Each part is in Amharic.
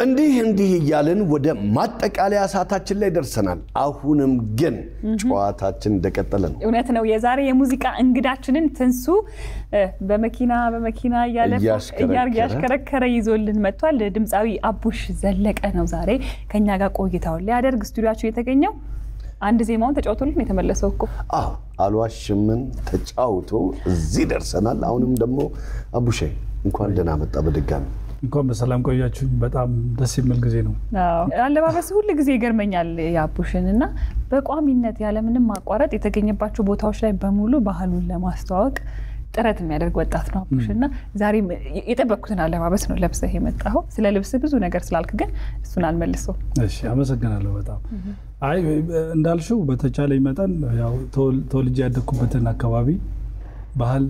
እንዲህ እያልን ወደ ማጠቃለያ ሰዓታችን ላይ ደርሰናል አሁንም ግን ጨዋታችን እንደቀጠለ ነው እውነት ነው የዛሬ የሙዚቃ እንግዳችንን ትንሱ በመኪና ያሽከረከረ ይዞልን መጥቷል ድምጻዊ አቡሽ ዘለቀ ነው ዛሬ ከኛ ጋር ቆይታው ሊያደርግ ስቱዲዮአችን የተገኘው አንድ ዜማውን ተጫውቶልን የተመለሰው እኮ አልዋሽምን ተጫውቶ እዚህ ደርሰናል አሁንም ደግሞ አቡሼ እንኳን ደህና መጣ በድጋሚ እንኳን በሰላም ቆያችሁ በጣም ደስ የሚል ጊዜ ነው አዎ አለባበስ ሁሉ ጊዜ ይገርመኛል ያቡሽንና በቋሚነት ያለ ምንም ማቋረጥ የተገኘባቸው ቦታዎች ላይ በሙሉ ባህሉን ለማስተዋወቅ ጥረት የሚያደርግ ወጣት ነው አቡሽና ዛሬ የጠበቅኩትን አለባበስ ነው ለብሰህ የመጣው ስለ ልብስ ብዙ ነገር ስላልክ ግን እሱን አልመልሰው እሺ አመሰግናለሁ በጣም አይ እንዳልሽው በተቻለ መጠን ያው ተወልጄ ያደኩበትን አካባቢ ባህል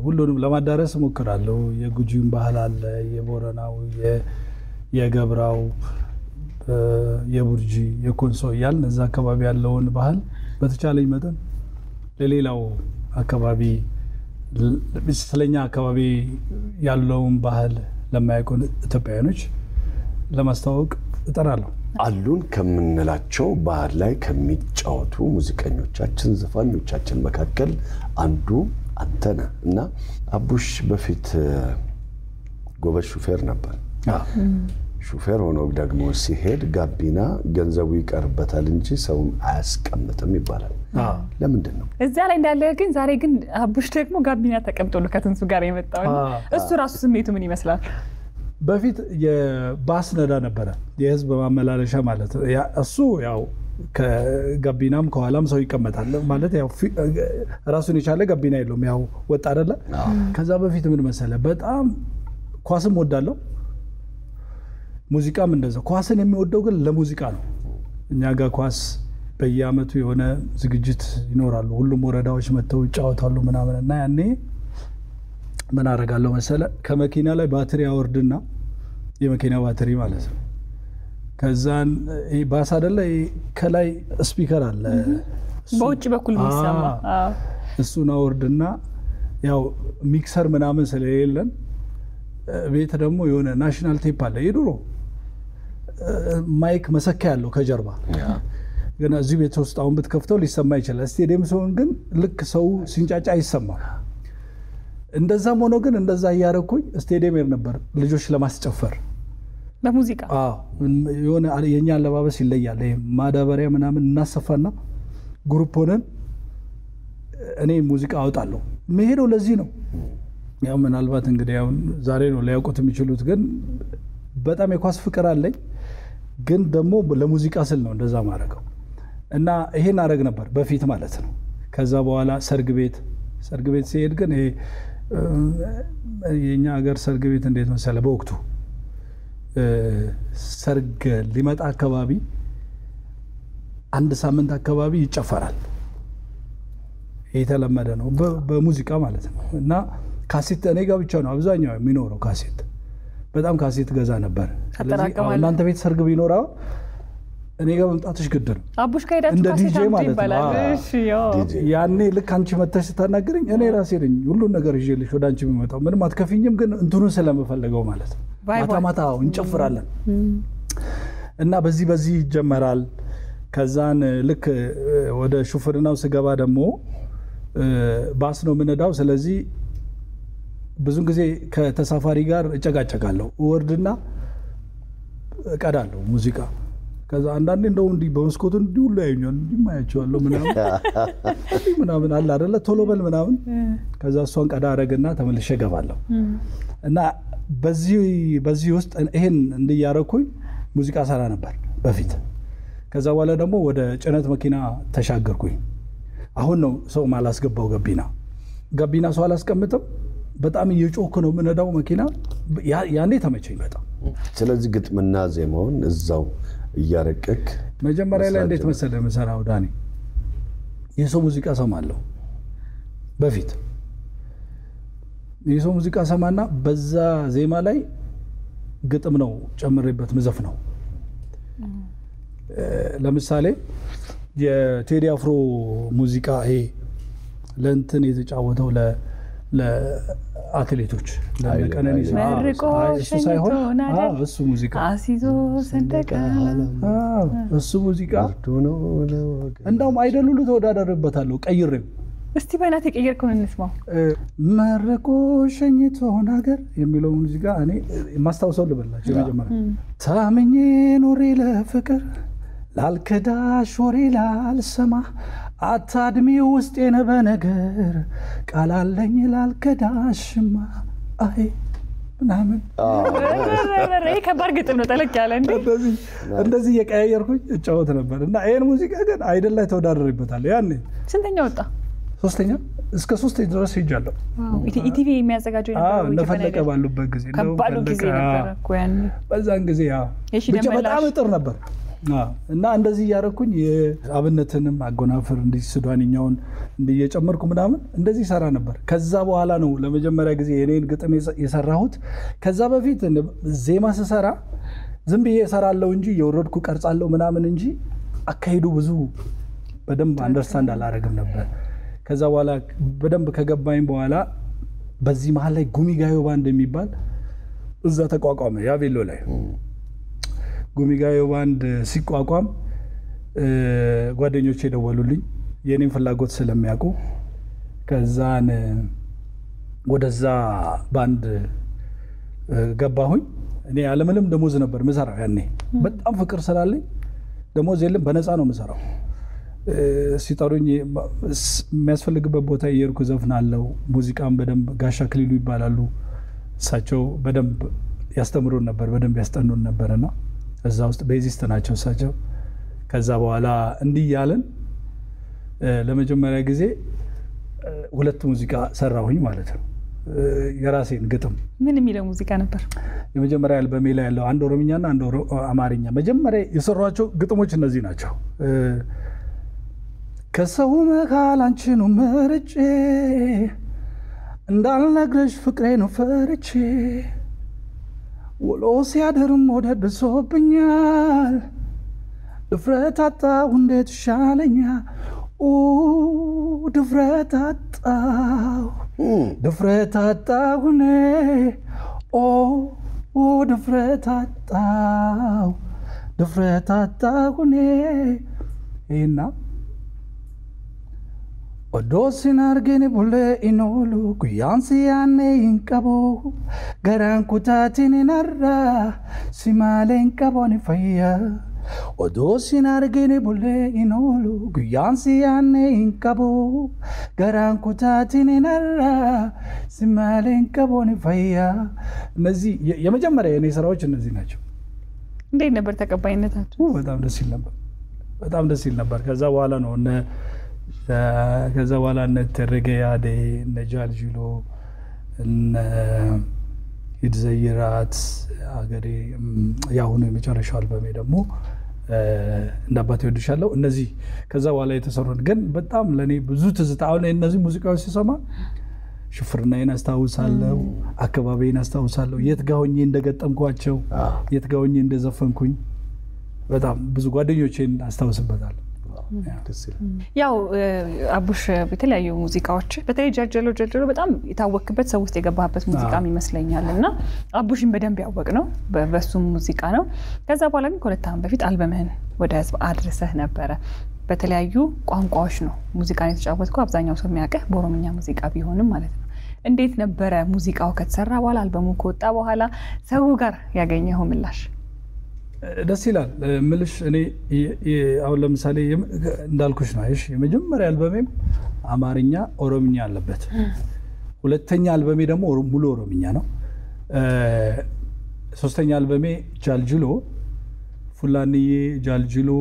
ሁሉንም ለማዳረስ ሞክራለሁ የጉጂውን ባህል አለ የቦረናው የገብራው የቡርጂ የኮንሶ ያልን እዛ አካባቢ ያለውን ባህል በተቻለ መጠን ለሌላው አካባቢ ስለኛ አካባቢ ያለውን ባህል ለማያውቁ ኢትዮጵያውያኖች ለማስተዋወቅ እጠራለሁ አሉን ከምንላቸው ባህል ላይ ከሚጫወቱ ሙዚቀኞቻችን ዘፋኞቻችን መካከል አንዱ አንተና እና አቡሽ በፊት ጎበዝ ሹፌር ነበር ሹፌር ሆኖ ደግሞ ሲሄድ ጋቢና ገንዘቡ ይቀርበታል እንጂ ሰው አያስቀምጥም ይባላል ለምንድን ነው እዛ ላይ እንዳለ ግን ዛሬ ግን አቡሽ ደግሞ ጋቢና ተቀምጦ ነው ከትንሱ ጋር የመጣው እሱ ራሱ ስሜቱ ምን ይመስላል በፊት የባስ ነዳ ነበር የህዝብ ማመላለሻ ማለት እሱ ያው ከጋቢናም ከኋላም ሰው ይቀመጣል ማለት ያው ራሱን የቻለ ጋቢና የለውም ያው ወጣ አይደለ ከዛ በፊት ምን መሰለ በጣም ኳስም ወዳለው ሙዚቃም እንደዛው ኳስን የሚወደው ግን ለሙዚቃ ነው እኛ ጋር ኳስ በየአመቱ የሆነ ዝግጅት ይኖራሉ ሁሉም ወረዳዎች መተው ይጫወታሉ ምናምንና ያኔ ምን አረጋለው መሰለ ከመኪና ላይ ባትሪ አወርድና የመኪና ባትሪ ማለት ነው ከዛን ባስ አይደለ ከላይ ስፒከር አለ በውጭ በኩል የሚሰማ እሱን አወርድና ያው ሚክሰር ምናምን ስለሌለን ቤት ደግሞ የሆነ ናሽናል ቴፕ አለ የድሮ ማይክ መሰኪያ ያለው ከጀርባ ግን እዚህ ቤት ውስጥ አሁን ብትከፍተው ሊሰማ ይችላል ስቴዲየም ሰውን ግን ልክ ሰው ሲንጫጫ አይሰማም እንደዛም ሆኖ ግን እንደዛ ያያረኩኝ ስቴዲየም ነበር ልጆች ለማስጨፈር በሙዚቃ የሆነ የኛ አለባበስ ይለያል ማዳበሪያ ምናምን እናሰፋና ግሩፕ ሆነን እኔ ሙዚቃ አወጣለሁ መሄደው ለዚህ ነው ያው ምናልባት እንግዲህ ያው ዛሬ ነው ሊያውቁት የሚችሉት ግን በጣም የኳስ ፍቅር አለኝ ግን ደግሞ ለሙዚቃ ስል ነው እንደዛ ማረገው እና ይሄን አረግ ነበር በፊት ማለት ነው ከዛ በኋላ ሰርግ ቤት ሲሄድ ግን ይሄ የኛ ሀገር ሰርግ ቤት እንዴት መሰለ በወቅቱ ሰርግ ሊመጣ አካባቢ አንድ ሳምንት አካባቢ ይጨፈራል የተለመደ ነው በሙዚቃ ማለት ነው እና ካሴት እኔ ጋር ብቻ ነው አብዛኛው የሚኖረው ካሴት በጣም ካሴት ገዛ ነበር ስለዚህ እናንተ ቤት ሰርግ ቢኖራው እኔ ጋር መምጣትሽ ግድ ነው አቡሽ ካይዳችሁ ካሴት ይባላል እሺ ያኔ ልክ አንቺ መተሽ ተናገረኝ እኔ ራሴ ነኝ ሁሉ ነገር ይዤልሽ ወደ አንቺ የሚመጣው ምንም አትከፊኝም ግን እንትኑን ስለምፈልገው ማለት ነው ማታ እንጨፍራለን እና በዚህ ይጀመራል ከዛን ልክ ወደ ሹፍርናው ስገባ ደግሞ ባስ ነው ምንዳው ስለዚህ ብዙ ጊዜ ከተሳፋሪ ጋር እጨጋጨጋለሁ ወርድና ቀዳለው ሙዚቃ ከዛ አንዳንዴ እንደው እንዲ በመስኮቱ እንዲው ላይ ያዩኛል እንዲማያቸዋለሁ ምናምን አለ አይደለ ቶሎ በል ምናምን ከዛ እሷን ቀዳ አረግና ተመልሼ ገባለሁ እና በዚህ ውስጥ ይሄን እንዲያረኩኝ ሙዚቃ ሰራ ነበር በፊት ከዛ በኋላ ደግሞ ወደ ጭነት መኪና ተሻገርኩኝ አሁን ነው ሰው ማላስገባው ጋቢና ሰው አላስቀምጥም በጣም እየጮክ ነው ምንዳው መኪና ያኔ ተመቸኝ በጣም ስለዚህ ግጥምና ዜማውን እዛው እያረቀክ መጀመሪያ ላይ እንዴት መሰለ መሰራው ዳኒ የሰው ሙዚቃ ሰማለሁ በፊት የሰው ሙዚቃ ሰማና በዛ ዜማ ላይ ግጥም ነው ጨምሬበት መዘፍ ነው ለምሳሌ የቴዲ አፍሮ ሙዚቃ ይሄ ለእንትን የተጫወተው አትሌቶች ለቀነኒሳ እሱ ሳይሆን እሱ ሙዚቃ አሲዞ ሰንደቀ እሱ ሙዚቃ እንደውም አይደል ሁሉ ተወዳደረበታለሁ ቀይሬው እስቲ በእናትህ የቀየርከውን እንስማው መርቆ ሸኝቶን ሀገር የሚለው ሙዚቃ እኔ ማስታወሰው ልበላችሁ መጀመሪያ ታምኜ ኖሬ ለፍቅር ላልከዳሽ ወሬ ላልሰማ አታድሚ ውስጤን በነገር ቃላለኝ ላልከዳሽማ አይ ምናምን ይሄ ከባድ ግጥም ነው ጠለቅ ያለ እንደዚህ የቀያየርኩኝ እጫወት ነበር እና ይሄን ሙዚቃ ግን አይደል ላይ ተወዳደረበታል ያኔ ስንተኛ ወጣ ሶስተኛ እስከ 3 ድረስ ሄጃለሁ ኢቲቪ የሚያዘጋጀው ነፈለቀ ባሉበት ጊዜ ነው ከባድ ጊዜ ነበር እኮ ያኔ በዛን ጊዜ ብቻ በጣም እጥር ነበር እና እንደዚህ ያረኩኝ የአብነትንም አጎናፍር እንዲህ ሱዳንኛውን እንዲየጨመርኩ ምናምን እንደዚህ ሰራ ነበር ከዛ በኋላ ነው ለመጀመሪያ ጊዜ የኔን ግጥም የሰራሁት ከዛ በፊት ዜማ ስሰራ ዝም ብዬ እሰራለሁ እንጂ የወረድኩ ቀርጻለሁ ምናምን እንጂ አካሄዱ ብዙ በደንብ አንደርስታንድ አላረግም ነበር ከዛ በኋላ በደንብ ከገባኝ በኋላ በዚህ መሃል ላይ ጉሚጋዮ ባንድ የሚባል እዛ ተቋቋመ ያቬሎ ላይ ጉሚጋዮ ባንድ ሲቋቋም ጓደኞቼ ደወሉልኝ የኔን ፍላጎት ስለሚያውቁ ከዛን ወደዛ ባንድ ገባሁኝ እኔ ያለምንም ደሞዝ ነበር ምሰራው ያኔ በጣም ፍቅር ስላለኝ ደሞዝ የለም በነፃ ነው ምሰራው ሲጠሩኝ የሚያስፈልግበት ቦታ እየሄድኩ ዘፍናለሁ ሙዚቃን በደንብ ጋሻ ክሊሉ ይባላሉ እሳቸው በደንብ ያስተምሩን ነበር በደንብ ያስጠኑን ነበርና እዛ ውስጥ ቤዚስት ናቸው እሳቸው ከዛ በኋላ እንዲህ ያለን ለመጀመሪያ ጊዜ ሁለት ሙዚቃ ሰራሁኝ ማለት ነው የራሴን ግጥም ምን የሚለው ሙዚቃ ነበር የመጀመሪያ አልበሜ ላይ ያለው አንድ ኦሮምኛና አንድ አማርኛ መጀመሪያ የሰሯቸው ግጥሞች እነዚህ ናቸው ከሰው መካል አንቺኑ መርጬ እንዳልነግርሽ ፍቅሬ ነው ፈርቼ ውሎ ሲያድርም ወደድ ብሶብኛል ድፍረት አጣሁ እንዴት ይሻለኛል ድፍረት አጣሁ እኔ ድፍረት አጣሁ እኔ ይህና Odosin argine bulle inolu kuyansi ane inkabo garan kutatini narra simale inkabo ni faya Odosin argine bulle inolu kuyansi ane inkabo garan kutatini narra simale inkabo ni faya እነዚህ የመጀመሪያ የኔ ስራዎች እነዚህ ናቸው እንዴት ነበር ተቀባይነታቸው በጣም ደስ ይል ነበር ከዛ በኋላ ነው ከዛ በኋላ ተረገ ያደ ነጃልጅሎ ይድዘይራት አገሬ ያሁኑ የመጨረሻው አልበሜ ደግሞ እንዳባቴ ወድሻለሁ እነዚህ ከዛ በኋላ የተሰሩን ግን በጣም ለኔ ብዙ ትዝታ አሁን እነዚህ ሙዚቃዎች ሲሰማ ሽፍርናዬን አስታውሳለሁ አካባቢዬን አስታውሳለሁ የት ጋር ሆኜ እንደገጠምኳቸው የት ጋር ሆኜ እንደዘፈንኩኝ በጣም ብዙ ጓደኞቼን አስታውስበታለሁ ያው አቡሽ በተለያዩ ሙዚቃዎች በተለይ ጀርጀሎ በጣም የታወቅበት ሰው ውስጥ የገባበት ሙዚቃም ይመስለኛልና አቡሽን በደንብ ያወቅ ነው በሱም ሙዚቃ ነው ከዛ በኋላ ግን ከሁለት ዓመት በፊት አልበምህን ወደ ህዝብ አድርሰህ ነበረ በተለያዩ ቋንቋዎች ነው ሙዚቃን የተጫወትከው አብዛኛው ሰው የሚያውቀው በኦሮምኛ ሙዚቃ ቢሆንም ማለት ነው እንዴት ነበረ ሙዚቃው ከተሰራ በኋላ አልበሙ ከወጣ በኋላ ሰው ጋር ያገኘው ምላሽ ደስ ይላል ምልሽ እኔ አሁን ለምሳሌ እንዳልኩሽ ነው አይሽ የመጀመሪያ አልበሜም አማርኛ ኦሮምኛ አለበት ሁለተኛ አልበሜ ደግሞ ሙሉ ኦሮምኛ ነው ሶስተኛ አልበሜ ጃልጅሎ ፉላንዬ ጃልጅሎ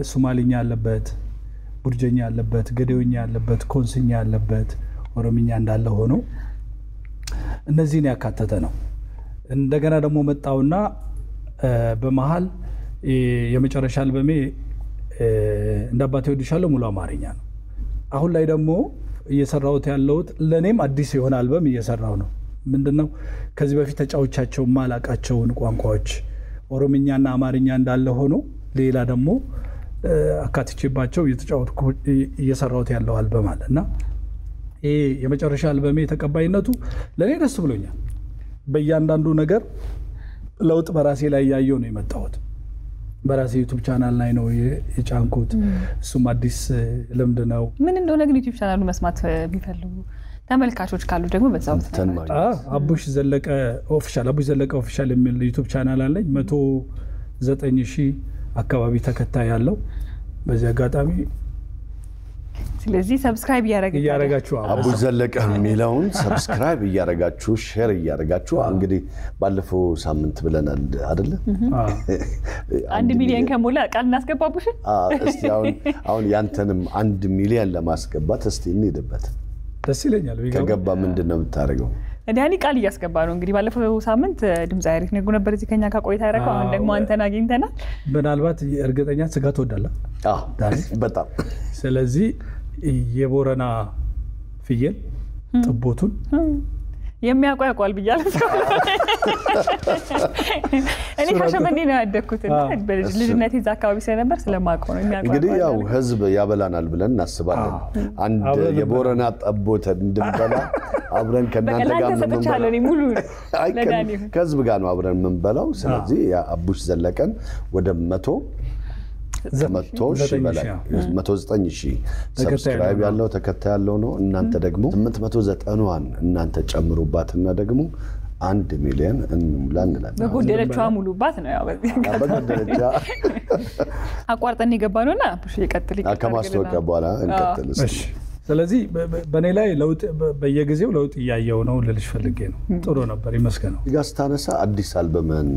ሶማሊኛ አለበት ቡርጀኛ አለበት ገዴውኛ አለበት ኮንስኛ አለበት ኦሮምኛ እንዳለ ሆኖ እነዚህን ያካተተ ነው እንደገና ደግሞ መጣውና በመሃል የመጨረሻ አልበሜ እንዳባቴ ወድሻለሁ ሙሉ አማርኛ ነው አሁን ላይ ደግሞ እየሰራሁት ያለሁት ለኔም አዲስ የሆነ አልበም እየሰራው ነው ምንድነው ከዚህ በፊት ተጫውቻቸው ማላቃቸውን ቋንቋዎች ኦሮምኛና አማርኛ እንዳለ ሆኖ ሌላ ደግሞ አካትቼባቸው እየተጫወትኩ እየሰራሁት ያለው አልበም አለና ይሄ የመጨረሻ አልበሜ ተቀባይነቱ ለእኔ ደስ ብሎኛል። በእያንዳንዱ ነገር ለውጥ በራሴ ላይ ያየው ነው የመጣሁት። በራሴ ዩቲዩብ ቻናል ላይ ነው የጫንኩት። እሱም አዲስ ልምድ ነው። ምን እንደሆነ ግን ዩቲዩብ ቻናሉ መስማት ቢፈልጉ ተመልካቾች ካሉ ደግሞ በዛው አቡሽ ዘለቀ ኦፊሻል የሚል ዩቲዩብ ቻናል አለኝ። 109,000 አካባቢ ተከታይ ያለው። በዚህ አጋጣሚ ስለዚህ ሰብስክራይብ እያደረጋችሁ አቡሽ ዘለቀ የሚለውን ሰብስክራይብ እያደረጋችሁ ሼር እያደረጋችሁ እንግዲህ ባለፈው ሳምንት ብለናል አይደለ? 1 ሚሊዮን ከሞላ ቃል እናስገባቡሽ። እስቲ አሁን ያንተንም 1 ሚሊዮን ለማስገባት እስቲ እንሂድበት። ደስ ይለኛል። ከገባ ምንድነው የምታደርገው? ዳኒ ቃል እያስገባ ነው። እንግዲህ ባለፈው ሳምንት ድምጻዊ አሪፍ ነጉ ነበር እዚህ ከኛ ጋር ቆይታ ያደረገው። አሁን ደግሞ አንተን አግኝተናል። ምናልባት እርግጠኛ ስጋ ትወዳለህ? በጣም። ስለዚህ የቦረና ፍየል ጥቦቱን የሚያውቀው ያውቃል ብያለሁ። እኔ ከሸመኔ ነው ያደግኩት እና በልጅነቴ እዛ አካባቢ ስለነበር ስለማውቀው ነው የሚያውቀው። እንግዲህ ያው ህዝብ ያበላናል ብለን እናስባለን። አንድ የቦረና ጠቦት እንድንበላ አብረን ከናንተ ጋር ተሰጥቻለሁ። እኔ ሙሉ ለዳኒ ከህዝብ ጋር ነው አብረን የምንበላው። ስለዚህ አቡሽ ዘለቀን ወደ 109,000 ሰብስክራይብ ያለው ተከታይ ያለው ነው። እናንተ ደግሞ 890ን እናንተ ጨምሩባትና ደግሞ 1 ሚሊዮን እንሙላ እንላለን። በጎደለቻው ሙሉባት ነው። ያው በጎደለቻ አቋርጠን የገባነውና አቡሽ ይቀጥል ከማስተዋወቂያ በኋላ እንቀጥል። እሺ ስለዚህ በኔ ላይ ለውጥ በየጊዜው ለውጥ እያየው ነው ልልሽ ፈልጌ ነው። ጥሩ ነበር ይመስገነው። ጋስታነሳ አዲስ አልበምን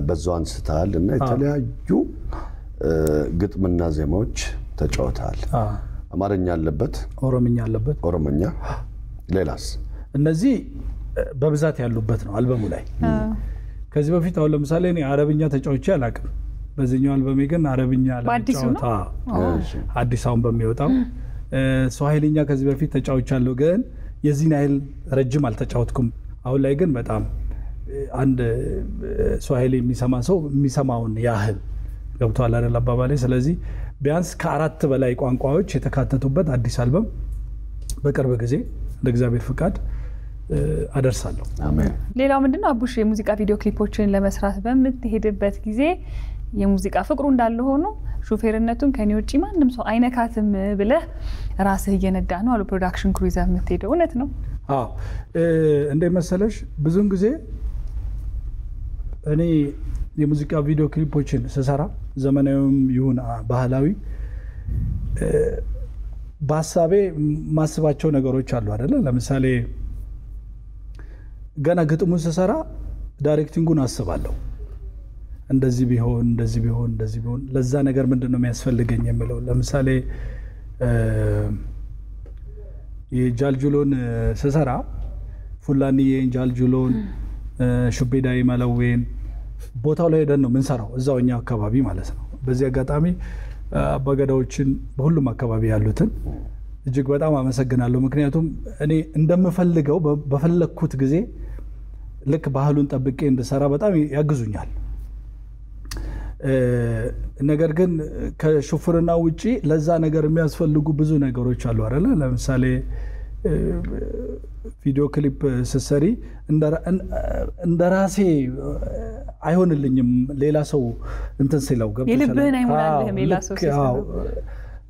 በዛው አንስታል እና የተለያዩ ግጥምና ዜማዎች ተጫውተሃል። አማርኛ አለበት፣ ኦሮምኛ ሌላስ? እነዚህ በብዛት ያሉበት ነው አልበሙ ላይ። ከዚህ በፊት አሁን ለምሳሌ እኔ አረብኛ ተጫውቼ አላውቅም። በዚህኛው አልበሜ ግን አረብኛ ለተጫወታ አዲስ አሁን በሚወጣው ስዋሂልኛ ከዚህ በፊት ተጫውቻለሁ፣ ግን የዚህን ያህል ረጅም አልተጫወትኩም። አሁን ላይ ግን በጣም አንድ ስዋሂሊ የሚሰማ ሰው የሚሰማውን ያህል ገብቷል አይደል አባባሌ። ስለዚህ ቢያንስ ከ4 በላይ ቋንቋዎች የተካተቱበት አዲስ አልበም በቅርብ ጊዜ እንደ እግዚአብሔር ፍቃድ አደርሳለሁ። አሜን። ሌላው ምንድነው አቡሽ የሙዚቃ ቪዲዮ ክሊፖችን ለመስራት በምትሄድበት ጊዜ የሙዚቃ ፍቅሩ እንዳለ ሆኖ ሹፌርነቱን ከኔ ውጪ ማንንም ሰው አይነካትም ብለህ ራስህ እየነዳ ነው አሉ ፕሮዳክሽን ክሩ ይዘህ የምትሄደው እውነት ነው? አዎ እንደ መሰለሽ ብዙን ጊዜ እኔ የሙዚቃ ቪዲዮ ክሊፖችን ስሰራ ዘመናዊም ይሁን ባህላዊ በሀሳቤ ማስባቸው ነገሮች አሉ አይደለ? ለምሳሌ ገና ግጥሙን ስሰራ ዳይሬክቲንጉን አስባለሁ። እንደዚህ ቢሆን ለዛ ነገር ምንድነው የሚያስፈልገኝ የሚለው። ለምሳሌ የጃልጁሎን ስሰራ ፉላኒዬን፣ ጃልጁሎን፣ ሹቤዳይ መለዌን ቦታው ላይ ሄደን ነው የምንሰራው እዛው እኛ አካባቢ ማለት ነው። በዚህ አጋጣሚ አባገዳዎችን በሁሉም አካባቢ ያሉትን እጅግ በጣም አመሰግናለሁ። ምክንያቱም እኔ እንደምፈልገው በፈለኩት ጊዜ ልክ ባህሉን ጠብቄ እንድሰራ በጣም ያግዙኛል። ነገር ግን ከሹፍርና ውጪ ለዛ ነገር የሚያስፈልጉ ብዙ ነገሮች አሉ አይደለ? ለምሳሌ ቪዲዮ ክሊፕ ስሰሪ እንደራሴ አይሆንልኝም ሌላ ሰው እንትን ሲለው የልብህን አይሞላልህም ሌላ ሰው ሲሰራ።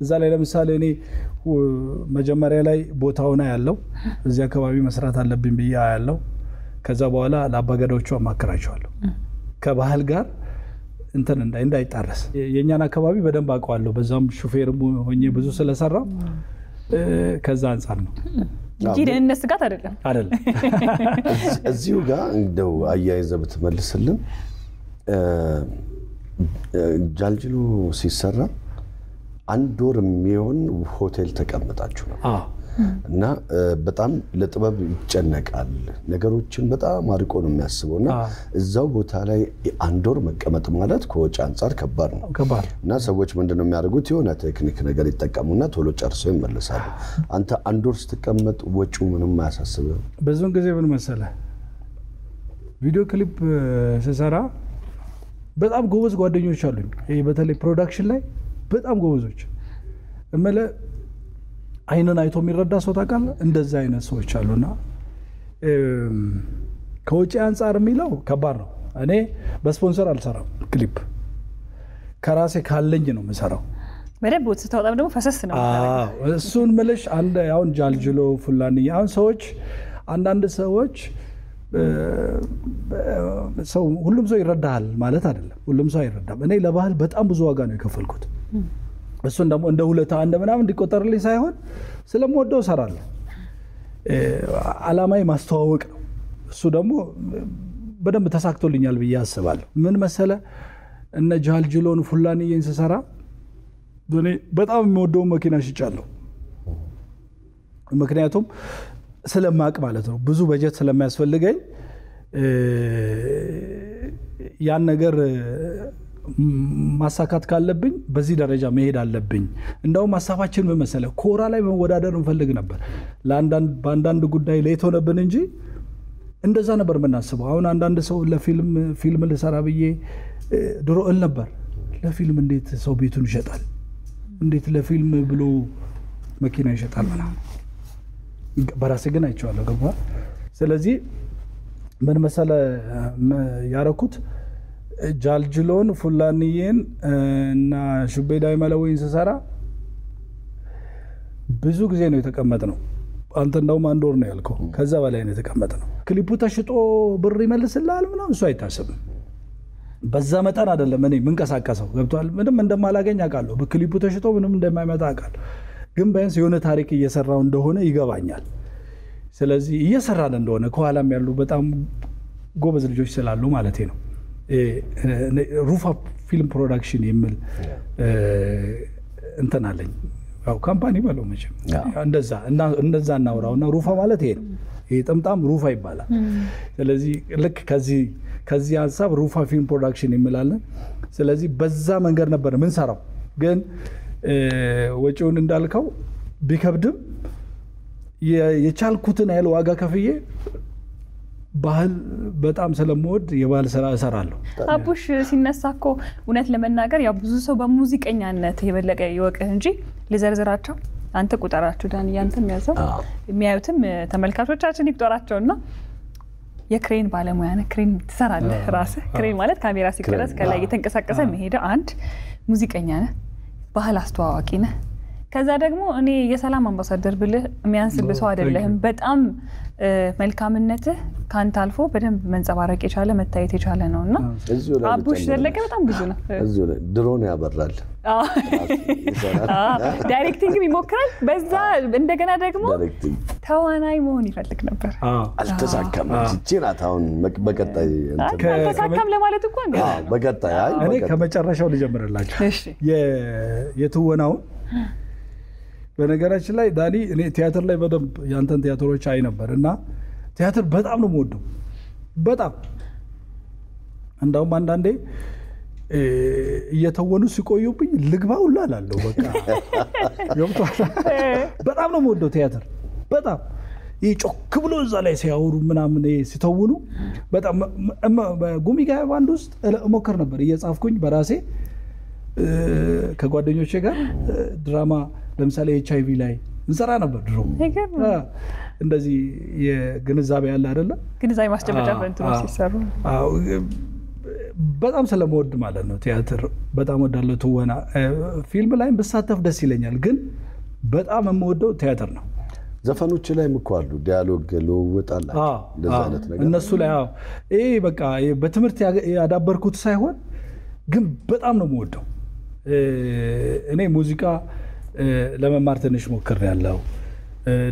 እዛ ላይ ለምሳሌ እኔ መጀመሪያ ላይ ቦታውና ያለው እዚህ አካባቢ መስራት አለብኝ ብዬ ያለው ከዛ በኋላ ለአባገዳዎቹ አማክራቸዋለሁ ከባህል ጋር እንትን እንዳይጣረስ። የኛን አካባቢ በደንብ አውቀዋለሁ። በዛም ሹፌርም ሆኜ ብዙ ስለሰራው ከዛ አንፃር ነው እንጂ ደህንነት ስጋት አይደለም። እዚሁ ጋር እንደው አያይዘህ ብትመልስልን ጃልጅሎ ሲሰራ 1 ወር የሚሆን ሆቴል ተቀምጣችሁ ነው እና በጣም ለጥበብ ይጨነቃል። ነገሮችን በጣም አርቆ ነው የሚያስበውና እዛው ቦታ ላይ 1 ወር መቀመጥ ማለት ከወጪ አንፃር ከባድ ነው። እና ሰዎች ምንድነው የሚያደርጉት? የሆነ ቴክኒክ ነገር ይጠቀሙና ቶሎ ጨርሰው ይመለሳሉ። አንተ 1 ወር ስትቀመጥ ወጪው ምንም አያሳስብም? በዙን ጊዜ ምን መሰለህ ቪዲዮ ክሊፕ ስሰራ በጣም ጎበዝ ጓደኞች አሉኝ። በተለይ ፕሮዳክሽን ላይ በጣም ጎበዞች እመለ አይንን አይቶ የሚረዳ ሰው ታውቃለህ? እንደዛ አይነት ሰዎች አሉና ከውጪ አንጻር የሚለው ከባድ ነው። እኔ በስፖንሰር አልሰራም ክሊፕ ከራሴ ካለኝ ነው የምሰራው። በደንብ ወጥታውጣም ደግሞ ፈሰስ ነው። እሱን ምልሽ አንድ አሁን ጃልጅሎ ፉላኒ አሁን ሰዎች አንዳንድ ሰዎች ሰው ሁሉም ሰው ይረዳል ማለት አይደለም። ሁሉም ሰው አይረዳም። እኔ ለባህል በጣም ብዙ ዋጋ ነው የከፈልኩት። እሱን ደግሞ እንደ ሁለታ አንደ ምናምን እንዲቆጠርልኝ ሳይሆን ስለምወደው እሰራለሁ። ዓላማዬ ማስተዋወቅ ነው። እሱ ደግሞ በደንብ ተሳክቶልኛል ብዬ አስባለሁ። ምን መሰለ እነ ጃልጅሎን ፉላኒን ስሰራ እኔ በጣም የምወደው መኪና ሽጫለሁ። ምክንያቱም ስለማቅ ማለት ነው ብዙ በጀት ስለማያስፈልገኝ ያን ነገር ማሳካት ካለብኝ በዚህ ደረጃ መሄድ አለብኝ። እንደውም ሐሳባችን ምን መሰለ ኮራ ላይ መወዳደር እንፈልግ ነበር። በአንዳንድ ጉዳይ ሌት ሆነብን እንጂ እንደዛ ነበር የምናስበው። አሁን አንዳንድ ሰው ለፊልም ልሰራ ብዬ ድሮ እል ነበር ለፊልም እንዴት ሰው ቤቱን ይሸጣል? እንዴት ለፊልም ብሎ መኪና ይሸጣል ምናምን። በራሴ ግን አይቼዋለሁ ገባ። ስለዚህ ምን መሰለ ያረኩት ጃልጅሎን ፉላኒን እና ሹቤ ዳይመለወይን ስሰራ ብዙ ጊዜ ነው የተቀመጥነው። አንተ እንደውም አንድ ወር ነው ያልከው፣ ከዛ በላይ ነው የተቀመጥነው። ክሊፑ ተሽጦ ብር ይመልስልሃል ምናምን እሱ አይታሰብም። በዛ መጠን አይደለም እኔ ምንቀሳቀሰው ገብቷል። ምንም እንደማላገኝ አውቃለሁ። በክሊፑ ተሽጦ ምንም እንደማይመጣ አውቃለሁ። ግን ቢያንስ የሆነ ታሪክ እየሰራው እንደሆነ ይገባኛል። ስለዚህ እየሰራን እንደሆነ ከኋላም ያሉ በጣም ጎበዝ ልጆች ስላሉ ማለት ነው። ሩፋ ፊልም ፕሮዳክሽን የሚል እንትን አለኝ። ያው ካምፓኒ በለው መቼም እንደዛ እናውራውና ሩፋ ማለት ይሄ ነው። ይሄ ጥምጣም ሩፋ ይባላል። ስለዚህ ልክ ከዚህ ሐሳብ ሩፋ ፊልም ፕሮዳክሽን የሚላለን። ስለዚህ በዛ መንገድ ነበር ምን ሰራው። ግን ወጪውን እንዳልከው ቢከብድም የቻልኩትን ያህል ዋጋ ከፍዬ ባህል በጣም ስለምወድ የባህል ስራ እሰራለሁ። አቡሽ ሲነሳ እኮ እውነት ለመናገር ያው ብዙ ሰው በሙዚቀኛነት የበለቀ ይወቅህ እንጂ ልዘርዝራቸው አንተ ቁጠራቸው ዳን ያንተም ያዘው የሚያዩትም ተመልካቾቻችን ይቁጠራቸውና የክሬን ባለሙያ ነህ። ክሬን ትሰራለህ ራስህ። ክሬን ማለት ካሜራ ሲቀረጽ ከላይ እየተንቀሳቀሰ መሄድ። አንድ ሙዚቀኛ ነህ፣ ባህል አስተዋዋቂ ነህ። ከዛ ደግሞ እኔ የሰላም አምባሳደር ብልህ የሚያንስብህ ሰው አይደለህም። በጣም መልካምነትህ ካንተ አልፎ በደንብ መንጸባረቅ የቻለ መታየት የቻለ ነውና አቡሽ ዘለቀ በጣም ብዙ ነው። እዚሁ ላይ ድሮን ያበራል፣ ዳይሬክቲንግ ይሞክራል። በዛ እንደገና ደግሞ ተዋናይ መሆን ይፈልግ ነበር። አልተሳካም። እቺናት አሁን በቀጣይ አልተሳካም ለማለት እንኳን በቀጣይ እኔ ከመጨረሻው ልጀምርላችሁ የትወናውን። በነገራችን ላይ ዳኒ እኔ ቲያትር ላይ በደንብ ያንተን ቲያትሮች አይ ነበር እና ቲያትር በጣም ነው የምወደው። በጣም እንደውም አንዳንዴ እየተወኑ ሲቆዩብኝ ልግባ ሁላ እላለሁ። በቃ በጣም ነው የምወደው ቲያትር። በጣም ይህ ጮክ ብሎ እዛ ላይ ሲያወሩ ምናምን ሲተውኑ በጣም ጉሚጋ ባንድ ውስጥ እሞክር ነበር እየጻፍኩኝ በራሴ ከጓደኞቼ ጋር ድራማ ለምሳሌ HIV ላይ እንሰራ ነበር ድሮ። እንደዚህ የግንዛቤ ያለ አይደለ ግንዛቤ ማስጨበጫ ፈንትሮች ሲሰሩ በጣም ስለምወድ ማለት ነው። ቲያትር በጣም ወዳለው ትወና ፊልም ላይም ብሳተፍ ደስ ይለኛል። ግን በጣም የምወደው ቲያትር ነው። ዘፈኖች ላይም እኮ አሉ ዲያሎግ ልውውጣል እንደዛ አይነት ነገር እነሱ ላይ ይሄ በቃ በትምህርት ያዳበርኩት ሳይሆን ግን በጣም ነው የምወደው። እኔ ሙዚቃ ለመማር ትንሽ ሞክሬያለሁ።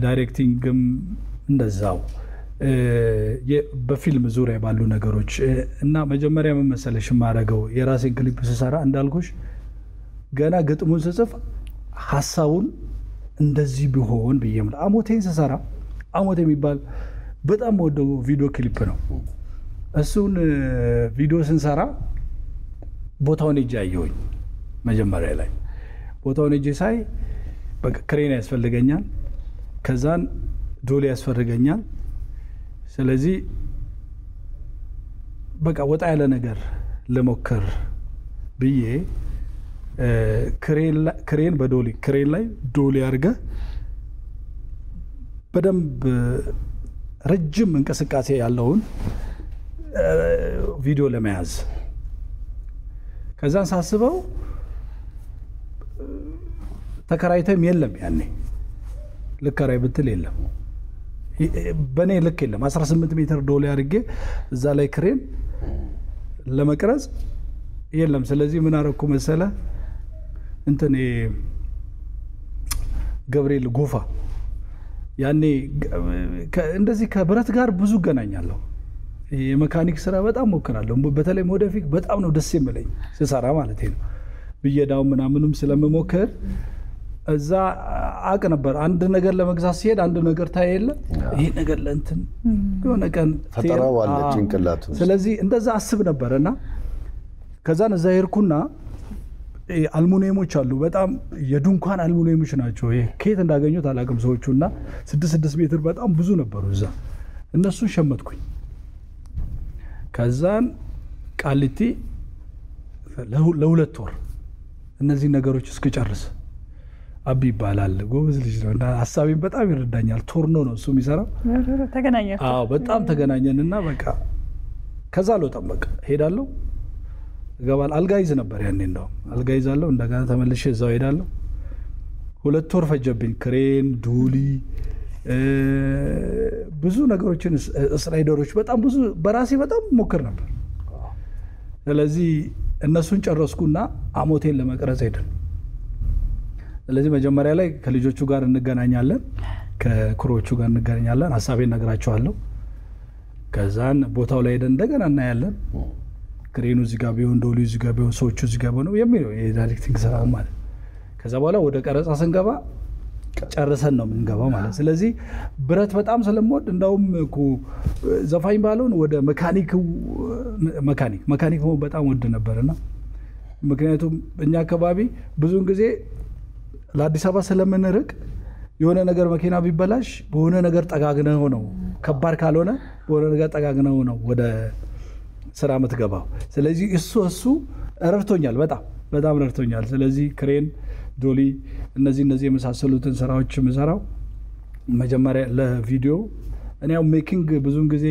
ዳይሬክቲንግም እንደዛው በፊልም ዙሪያ ባሉ ነገሮች እና መጀመሪያ ምን መሰለሽ የማደርገው የራሴን ክሊፕ ስሰራ እንዳልኩሽ ገና ግጥሙን ስጽፍ ሐሳቡን እንደዚህ ቢሆን ብዬ አሞቴን ስሰራ አሞቴ የሚባል በጣም ወደው ቪዲዮ ክሊፕ ነው። እሱን ቪዲዮ ስንሰራ ቦታውን ሄጄ አየሁኝ። መጀመሪያ ላይ ቦታውን ሄጄ ሳይ በቃ ክሬን ያስፈልገኛል፣ ከዛን ዶል ያስፈልገኛል። ስለዚህ በቃ ወጣ ያለ ነገር ለሞከር ብዬ ክሬን በዶሊ ክሬን ላይ ዶሊ አድርገህ በደንብ ረጅም እንቅስቃሴ ያለውን ቪዲዮ ለመያዝ ከዛን ሳስበው ተከራይተም የለም ያኔ ልከራይ ብትል የለም በኔ ልክ የለም 18 ሜትር ዶሊ አድርጌ እዛ ላይ ክሬን ለመቅረጽ የለም ስለዚህ ምን አረኩ መሰለ እንትን ገብርኤል ጎፋ ያኔ እንደዚህ ከብረት ጋር ብዙ ገናኛለሁ የሜካኒክ ስራ በጣም ሞክራለሁ በተለይ ሞዲፊክ በጣም ነው ደስ የሚለኝ ስሰራ ማለት ነው ብየዳው ምናምንም ስለምሞክር እዛ አቅ ነበር አንድ ነገር ለመግዛት ሲሄድ አንድ ነገር ታየለ ይሄ ነገር ለእንትን የሆነ ቀን ፈጠራው አለ ጭንቅላቱ ስለዚህ እንደዛ አስብ ነበርና ከዛን እዛ ሄርኩና አልሙኒየሞች አሉ በጣም የዱንኳን አልሙኒየሞች ናቸው ይሄ ከየት እንዳገኙት አላቅም ሰዎቹና 6 ሜትር በጣም ብዙ ነበሩ እዛ እነሱ ሸመትኩኝ ከዛን ቃሊቲ ለሁለት ወር እነዚህ ነገሮች እስከጨርስ አቢ ይባላል ጎበዝ ልጅ ነውና ሐሳቤን በጣም ይረዳኛል ቶርኖ ነው እሱ የሚሰራው ተገናኘን አዎ በጣም ተገናኘንና በቃ ከዛ አልወጣም በቃ ሄዳለሁ ገባል አልጋይዝ ነበር ያኔ እንደው አልጋይዛለሁ እንደገና ተመልሼ እዛው ሄዳለሁ 2 ወር ፈጀብኝ ክሬን ዱሊ ብዙ ነገሮችን ስላይደሮች በጣም ብዙ በራሴ በጣም ሞክር ነበር ስለዚህ እነሱን ጨረስኩና አሞቴን ለመቅረጽ ሄድን ስለዚህ መጀመሪያ ላይ ከልጆቹ ጋር እንገናኛለን ከክሮቹ ጋር እንገናኛለን ሐሳቤን ነግራቸዋለሁ ከዛን ቦታው ላይ ሄደን እንደገና እናያለን ክሬኑ እዚህ ጋር ቢሆን ዶሊ እዚህ ጋር ቢሆን ሰዎቹ እዚህ ጋር ነው የሚለው የዳይሬክቲንግ ስራው ማለት ከዛ በኋላ ወደ ቀረጻ ስንገባ ጨርሰን ነው የምንገባው ማለት ስለዚህ ብረት በጣም ስለምወድ እንደውም እኮ ዘፋኝ ባለውን ወደ መካኒክ በጣም ወድ ነበርና ምክንያቱም እኛ አካባቢ ብዙውን ጊዜ ለአዲስ አበባ ስለምንርቅ የሆነ ነገር መኪና ቢበላሽ በሆነ ነገር ጠጋግነው ነው ከባድ ካልሆነ በሆነ ነገር ጠጋግነው ነው ወደ ስራ የምትገባው ስለዚህ እሱ ረድቶኛል በጣም ረድቶኛል ስለዚህ ክሬን ዶሊ እነዚህ የመሳሰሉትን ስራዎች ምሰራው መጀመሪያ ለቪዲዮ እኔ ያው ሜኪንግ ብዙን ጊዜ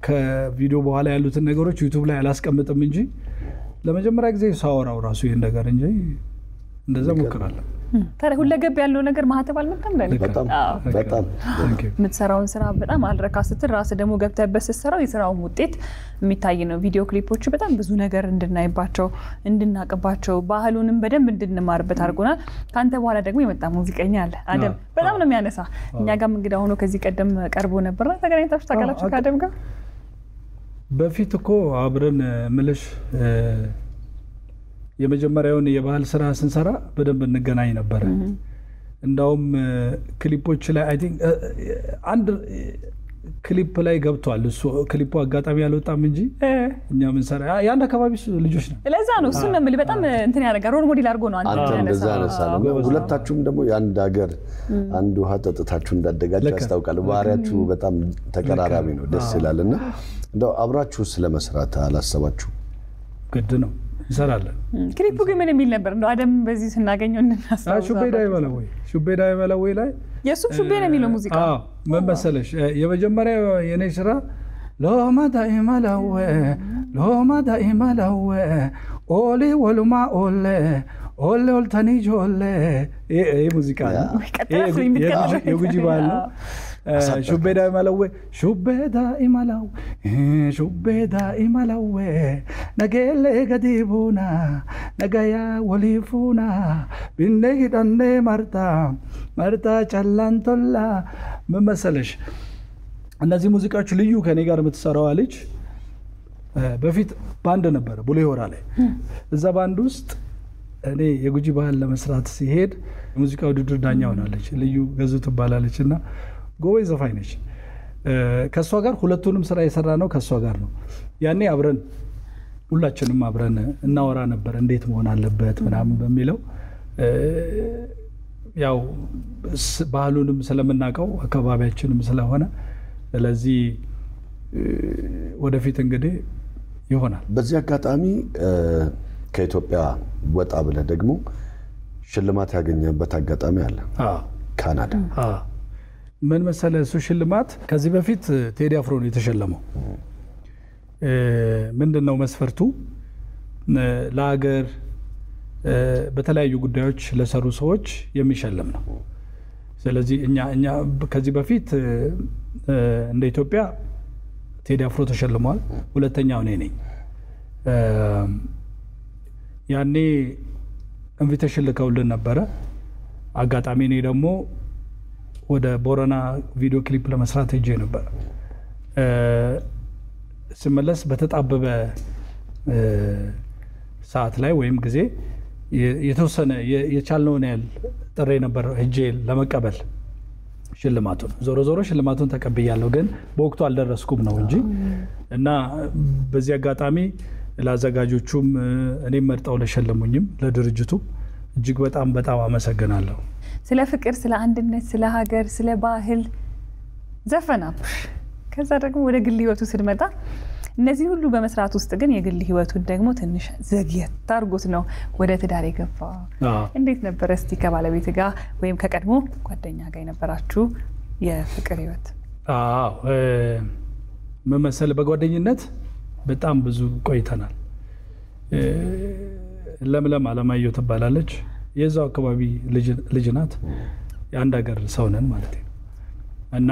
ከቪዲዮ በኋላ ያሉትን ነገሮች ዩቲዩብ ላይ አላስቀምጥም እንጂ ለመጀመሪያ ጊዜ ሳወራው ራሱ ይሄን ነገር እንጂ እንደዛ ሞክራለሁ ታዲያ ሁለገብ ያለው ነገር ማህተብ አልመጣም በጣም የምትሰራውን ስራ በጣም አልረካ ስትል ራስህ ደግሞ ገብተህበት ስትሰራው የስራውን ውጤት የሚታይ ነው ቪዲዮ ክሊፖቹ በጣም ብዙ ነገር እንድናይባቸው እንድናቅባቸው ባህሉንም በደንብ እንድንማርበት አድርጎናል ካንተ በኋላ ደግሞ የመጣ ሙዚቀኛ አለ አደም በጣም ነው የሚያነሳ እኛ ጋርም እንግዳ ሆኖ ከዚህ ቀደም ቀርቦ ነበርና ተገናኝታችሁ ታውቃላችሁ ከአደም ጋር በፊት እኮ አብረን ምልሽ የመጀመሪያውን የባህል ስራ ስንሰራ በደንብ እንገናኝ ነበር እንዳውም ክሊፖች ላይ አይ ቲንክ አንድ ክሊፕ ላይ ገብቷል እሱ ክሊፑ አጋጣሚ ያልወጣም እንጂ እኛ ምን ሰራ ያን አካባቢ ልጆች ነው ለዛ ነው እሱ ነው ማለት በጣም እንትን ያደርጋል ሮል ሞዴል አድርጎ ነው አንተ እንደዛ ነሳለ ሁለታችሁም ደግሞ የአንድ ሀገር አንድ ውሃ ጠጥታችሁ እንዳደጋችሁ ያስታውቃል ባህሪያችሁ በጣም ተቀራራቢ ነው ደስ ይላልና እንደው አብራችሁ ስለመስራት አላሰባችሁ ግድ ነው እንሰራለን ክሊፑ ግን ምን የሚል ነበር እንደው አደም በዚህ ስናገኘው እናስተዋውቃለን ሹቤዳ ይመለወይ ላይ የሱ ሹቤ ነው የሚለው ሙዚቃ ምን መሰለሽ የመጀመሪያው የኔ ስራ ሎማዳ ይመለወ ኦሊ ወሉማ ኦሌ ኦልተኒ ጆሌ ይሄ ሙዚቃ የጉጂ ባህል ነው ሹቤዳ ይመለወ ነገሌ ገዲቡና ነገያ ወሊፉና ቢኔ ሂደኔ መርታ ጨላንቶላ ምን መሰለሽ እነዚህ ሙዚቃዎች ልዩ ከኔ ጋር የምትሰራዋ ልጅ በፊት ባንድ ነበር ቡሌ ሆራ ላይ እዛ ባንድ ውስጥ እኔ የጉጂ ባህል ለመስራት ሲሄድ ሙዚቃ ውድድር ዳኛ ሆናለች ልዩ ገዙ ትባላለችና ጎበዝ ዘፋኝ ነች ከሷ ጋር ሁለቱንም ስራ የሰራ ነው ከሷ ጋር ነው ያኔ አብረን ሁላችንም አብረን እናወራ ነበር እንዴት መሆን አለበት ምናምን በሚለው ያው ባህሉንም ስለምናቀው አካባቢያችንም ስለሆነ ስለዚህ ወደፊት እንግዲህ ይሆናል በዚህ አጋጣሚ ከኢትዮጵያ ወጣ ብለ ደግሞ ሽልማት ያገኘበት አጋጣሚ አለ ካናዳ ምን መሰለ እሱ ሽልማት ከዚህ በፊት ቴዲ አፍሮ ነው የተሸለመው። ምንድነው መስፈርቱ? ለሀገር በተለያዩ ጉዳዮች ለሰሩ ሰዎች የሚሸለም ነው። ስለዚህ እኛ ከዚህ በፊት እንደ ኢትዮጵያ ቴዲ አፍሮ ተሸልሟል። ሁለተኛው እኔ ነኝ። ያኔ ኢንቪቴሽን ልከውልን ነበረ። አጋጣሚ እኔ ደግሞ ወደ ቦረና ቪዲዮ ክሊፕ ለመስራት ሄጄ ነበር። ስመለስ በተጣበበ ሰዓት ላይ ወይም ጊዜ የተወሰነ የቻልነውን ያህል ጥሬ ነበር ሄጄ ለመቀበል ሽልማቱን። ዞሮ ሽልማቱን ተቀብያለሁ፣ ግን በወቅቱ አልደረስኩም ነው እንጂ እና በዚህ አጋጣሚ ለአዘጋጆቹም እኔም መርጠው ለሸለሙኝም ለድርጅቱ እጅግ በጣም አመሰግናለሁ። ስለ ፍቅር፣ ስለ አንድነት፣ ስለ ሀገር፣ ስለ ባህል ዘፈን አቡሽ። ከዛ ደግሞ ወደ ግል ህይወቱ ስንመጣ እነዚህ ሁሉ በመስራት ውስጥ ግን የግል ህይወቱን ደግሞ ትንሽ ዘግየት አድርጎት ነው ወደ ትዳር የገባ። እንዴት ነበር እስቲ ከባለቤት ጋር ወይም ከቀድሞ ጓደኛ ጋር የነበራችሁ የፍቅር ህይወት? ምን መሰለህ በጓደኝነት በጣም ብዙ ቆይተናል። ለምለም አለማየሁ ትባላለች። የዛው አካባቢ ልጅ ናት። የአንድ ሀገር ሰው ነን ማለት ነው እና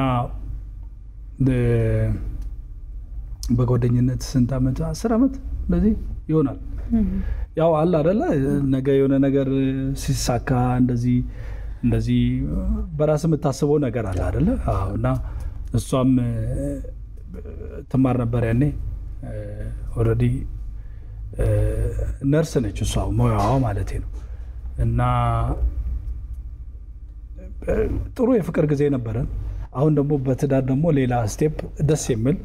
በጓደኝነት ስንት ዓመት 10 ዓመት እንደዚህ ይሆናል። ያው አለ አይደለ ነገ የሆነ ነገር ሲሳካ እንደዚህ በራስ የምታስበው ነገር አለ አይደለ? እና እሷም ትማር ነበር ያኔ ኦልሬዲ ነርስ ነች እሷ ሙያዋ ማለት ነው። እና ጥሩ የፍቅር ጊዜ ነበረን። አሁን ደግሞ በትዳር ደግሞ ሌላ ስቴፕ ደስ የሚል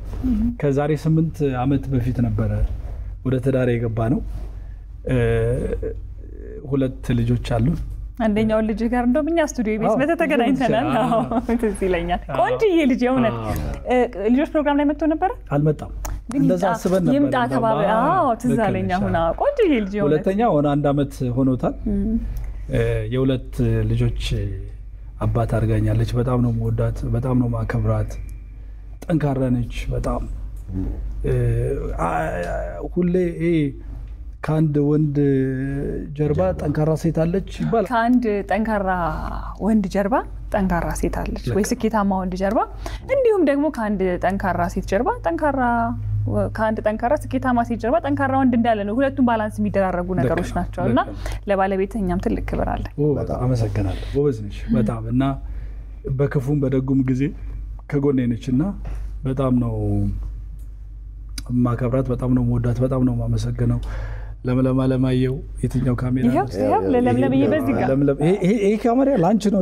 ከዛሬ 8 ዓመት በፊት ነበረ ወደ ትዳር የገባ ነው። 2 ልጆች አሉ። አንደኛው ልጅ ጋር እንደውም እኛ ስቱዲዮ ቤት ተገናኝተናል። ትዝ ይለኛል። ቆንጆዬ ልጅ የሆነ ልጆች ፕሮግራም ላይ መጥቶ ነበር። አልመጣም። እንደዛ አስበን ነበር ይምጣ ተባለ። ትዝ አለኝ። አሁን ቆንጆዬ ልጅ የሆነ ሁለተኛው 1 ዓመት ሆኖታል። የሁለት ልጆች አባት አድርጋኛለች። በጣም ነው የምወዳት፣ በጣም ነው ማከብራት። ጠንካራ ነች በጣም። ሁሌ ከአንድ ወንድ ጀርባ ጠንካራ ሴት አለች ይባላል። ከአንድ ጠንካራ ወንድ ጀርባ ጠንካራ ሴት አለች ወይ ስኬታማ ወንድ ጀርባ፣ እንዲሁም ደግሞ ከአንድ ጠንካራ ሴት ጀርባ ከአንድ ጠንካራ ስኬታማ ሴት ጀርባ ጠንካራ ወንድ እንዳለ ነው። ሁለቱም ባላንስ የሚደራረጉ ነገሮች ናቸውና ለባለቤትኛም ትልቅ ክብር አለ። በጣም አመሰግናለሁ። ጎበዝ ነሽ በጣም እና በክፉም በደጉም ጊዜ ከጎኔ ነችና በጣም ነው ማከብራት፣ በጣም ነው መወዳት፣ በጣም ነው ማመሰግነው። ለምለም አለማየሁ የትኛው ካሜራ ነው? ይሄው ለምለም በዚህ ጋር ይሄ ካሜራ ላንች ነው።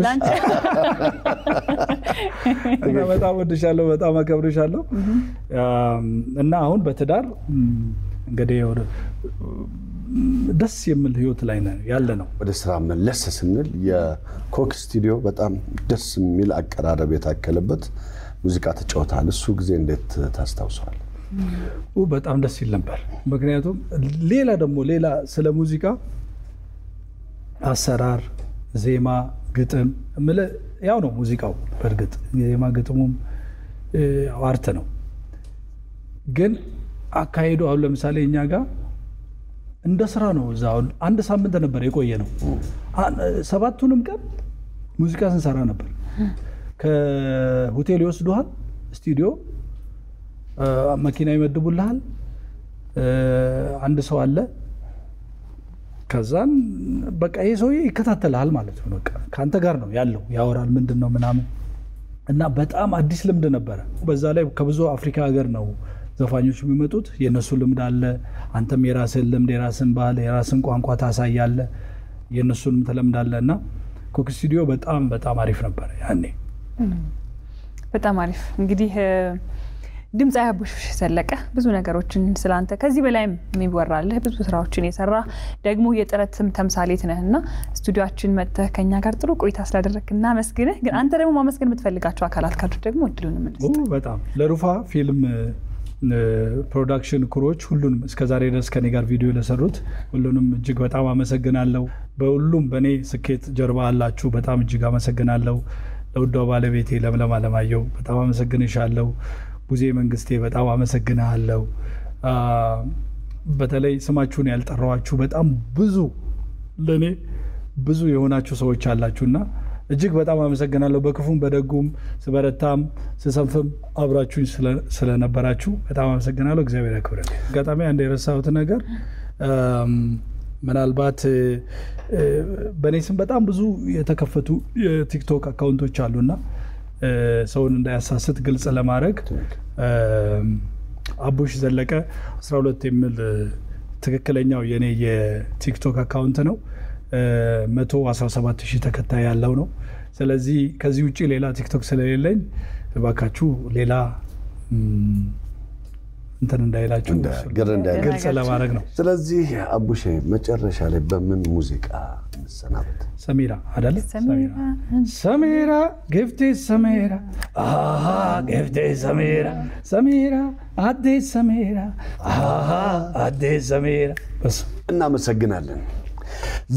በጣም ወድሻለሁ፣ በጣም አከብርሻለሁ። እና አሁን በትዳር እንግዲህ ደስ የሚል ህይወት ላይ ያለ ነው። ወደ ስራ መለስ ስንል የኮክ ስቱዲዮ በጣም ደስ የሚል አቀራረብ የታከለበት ሙዚቃ ተጫውታል። እሱ ጊዜ እንዴት ታስታውሰዋል? በጣም ደስ ይል ነበር። ምክንያቱም ሌላ ስለ ሙዚቃ አሰራር፣ ዜማ፣ ግጥም ያው ነው ሙዚቃው። በእርግጥ ዜማ ግጥሙም አርት ነው፣ ግን አካሄዱ አሁን ለምሳሌ እኛ ጋር እንደ ስራ ነው። እዛው 1 ሳምንት ነበር የቆየ ነው። 7ቱንም ቀን ሙዚቃ ስንሰራ ነበር። ከሆቴል ይወስዱሃል፣ ስቱዲዮ መኪና ይመድቡልሃል፣ አንድ ሰው አለ። ከዛን በቃ ይሄ ሰውዬ ይከታተልሃል ማለት ነው። በቃ ካንተ ጋር ነው ያለው፣ ያወራል ምንድነው ምናምን እና በጣም አዲስ ልምድ ነበረ። በዛ ላይ ከብዙ አፍሪካ ሀገር ነው ዘፋኞች የሚመጡት። የነሱ ልምድ አለ፣ አንተም የራስን ልምድ፣ የራስን ባህል፣ የራስን ቋንቋ ታሳያለህ፣ የነሱንም ተለምዳለህ እና ኮክ ስቱዲዮ በጣም አሪፍ ነበር ያኔ። በጣም አሪፍ። እንግዲህ ድምፃዊ አቡሽ ዘለቀ ብዙ ነገሮችን ስላንተ ከዚህ በላይም የሚወራልህ ብዙ ስራዎችን የሰራ ደግሞ የጥረትም ተምሳሌት ነህና ስቱዲዮአችን መጥተህ ከኛ ጋር ጥሩ ቆይታ ስላደረግክ እናመስግንህ። ግን አንተ ደግሞ ማመስገን የምትፈልጋቸው አካላት ካሉ ደግሞ እድሉን እንስጥ። በጣም ለሩፋ ፊልም ፕሮዳክሽን ክሮች ሁሉንም እስከዛሬ ድረስ ከኔ ጋር ቪዲዮ ለሰሩት ሁሉንም እጅግ በጣም አመሰግናለሁ። በሁሉም በኔ ስኬት ጀርባ አላችሁ፣ በጣም እጅግ አመሰግናለሁ። ለውዷ ባለቤቴ ለምለም አለማየሁ በጣም አመሰግንሻለሁ። ቡዜ መንግስቴ በጣም አመሰግናለሁ። በተለይ ስማችሁን ያልጠራዋችሁ በጣም ብዙ ብዙ የሆናችሁ ሰዎች አላችሁና እጅግ በጣም አመሰግናለሁ። በክፉም በደጉም ስበረታም ስሰንፍም አብራችሁኝ ስለነበራችሁ በጣም አመሰግናለሁ። እግዚአብሔር ያክብረልኝ። አጋጣሚ አንድ የረሳሁት ነገር ምናልባት በኔ ስም በጣም ብዙ የተከፈቱ የቲክቶክ አካውንቶች አሉና ሰውን እንዳያሳስት ግልጽ ለማድረግ አቡሽ ዘለቀ 12 የሚል ትክክለኛው የኔ የቲክቶክ አካውንት ነው። 117000 ተከታይ ያለው ነው። ስለዚህ ከዚህ ውጪ ሌላ ቲክቶክ ስለሌለኝ እባካችሁ ሌላ እንትን እንዳይላችሁ ግልጽ ለማድረግ ነው። ስለዚህ አቡሼ መጨረሻ ላይ በምን ሙዚቃ እንሰናበት? ሰሚራ አይደል? ሰሚራ ጊፍቲ ሰሚራ ጊፍቲ ሰሚራ አዲስ ሰሚራ አዲስ ሰሚራ በስ እናመሰግናለን።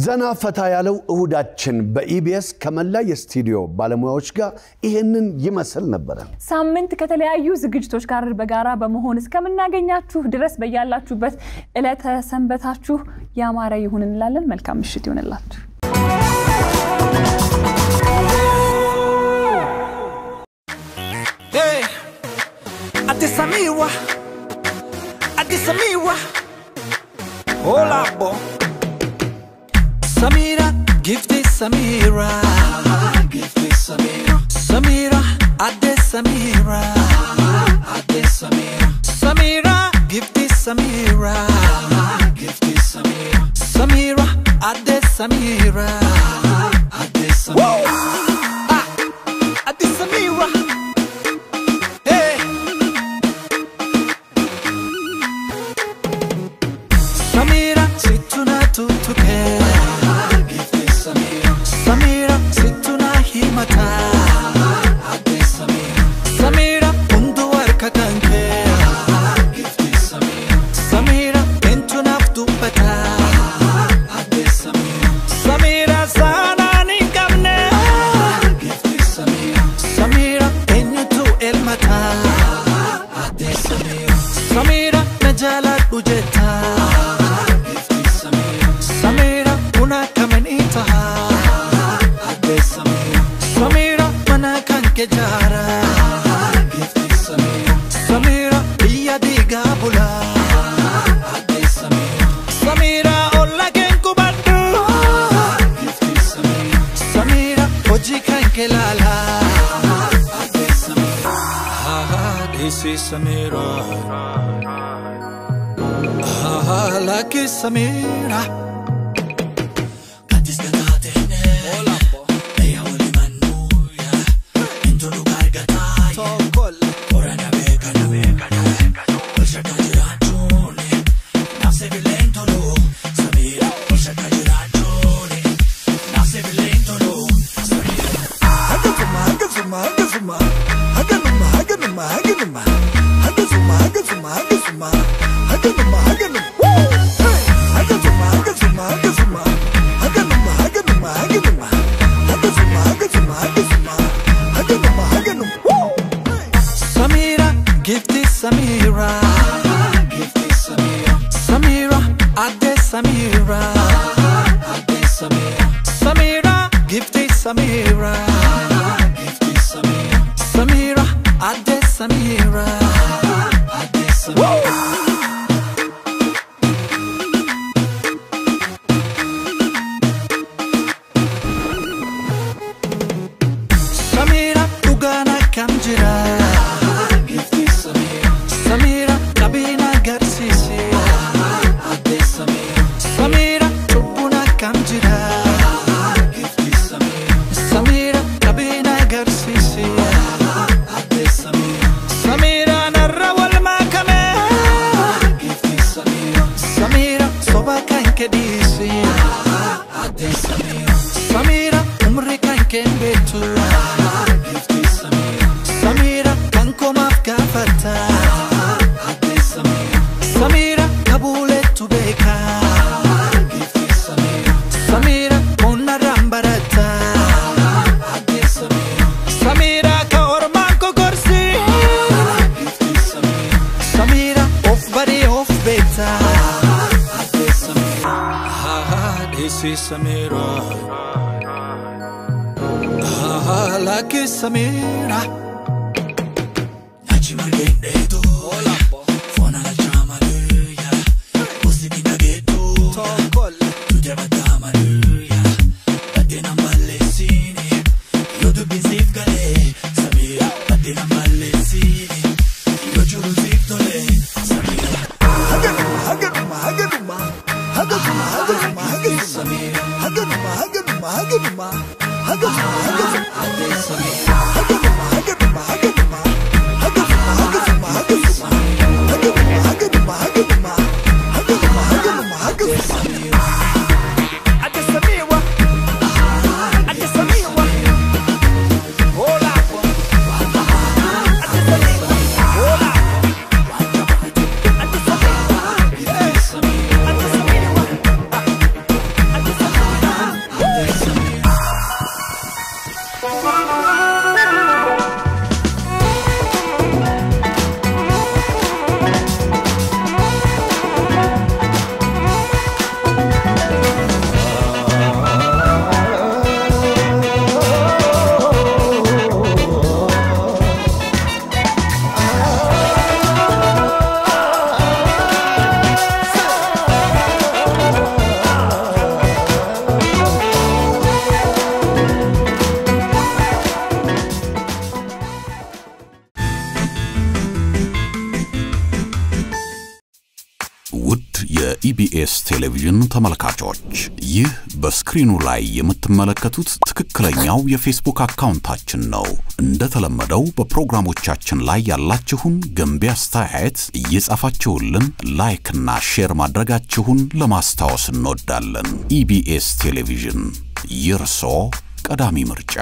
ዘና ፈታ ያለው እሁዳችን በኢቢኤስ ከመላ የስቱዲዮ ባለሙያዎች ጋር ይሄንን ይመስል ነበር። ሳምንት ከተለያዩ ዝግጅቶች ጋር በጋራ በመሆን እስከምናገኛችሁ ድረስ በያላችሁበት ዕለተ ሰንበታችሁ ያማረ ይሁን እንላለን። መልካም ምሽት ይሁንላችሁ። Addis Amiwa Hola bo Samira, gift is Samira. Gift is Samira. Samira, Addis Samira. Addis Samira. Samira, gift is Samira. Gift is Samira. Samira, Addis Samira. Addis Samira. Addis Samira. Hey. Samira, situna tutuke. Samira, situna himata. Addis Samira. Samira, undu warka kanke. Gift is Samira. Samira, entu naftu pata. Addis Samira. Samira, sana ni kamne. Gift is Samira. Samira, enyu tu elmata. Addis Samira. Samira, najala ujeta. Gift is Samira. Samira, una kamenitaha. Samira, mana kanke jara. Gift is Samira. Samira, iya diga bula. Addis Samira. Samira, olla kenku baddu. Gift is Samira. Samira, oji kanke lala. Addis Samira. This is Samira. Lucky Samira. Samira Lucky Samira Nachi Margende tu Fona la chamaluya Posti di naghetto Tu deva damaluya Battena mallesini Io tu bizif gale Samira Battena mallesini Io giuro ziftole Samira Haganuma ኢቢኤስ ቴሌቪዥን ተመልካቾች ይህ በስክሪኑ ላይ የምትመለከቱት ትክክለኛው የፌስቡክ አካውንታችን ነው እንደተለመደው በፕሮግራሞቻችን ላይ ያላችሁን ገንቢ አስተያየት እየጻፋችሁልን ላይክ እና ሼር ማድረጋችሁን ለማስታወስ እንወዳለን ኢቢኤስ ቴሌቪዥን የርሶ ቀዳሚ ምርጫ